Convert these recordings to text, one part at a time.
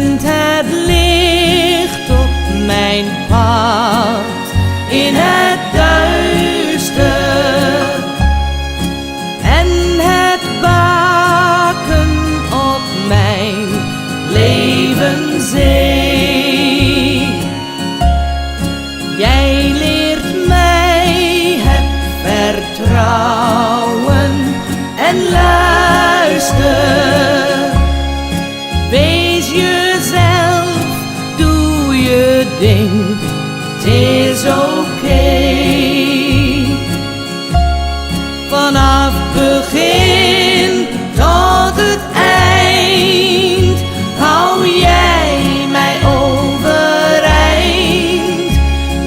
bent het licht op mijn pad in het duister en het baken op mijn levenszee. Jij leert mij het vertrouwen en luister. Wees jezelf, doe je ding, het is oké. Vanaf begin tot het eind hou jij mij overeind.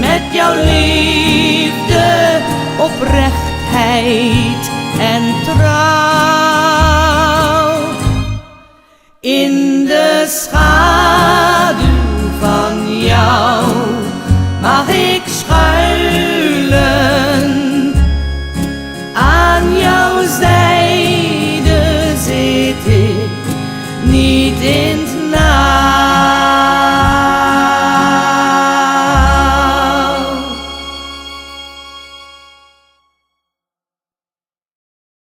Met jouw liefde, oprechtheid en trouw. In de schaduw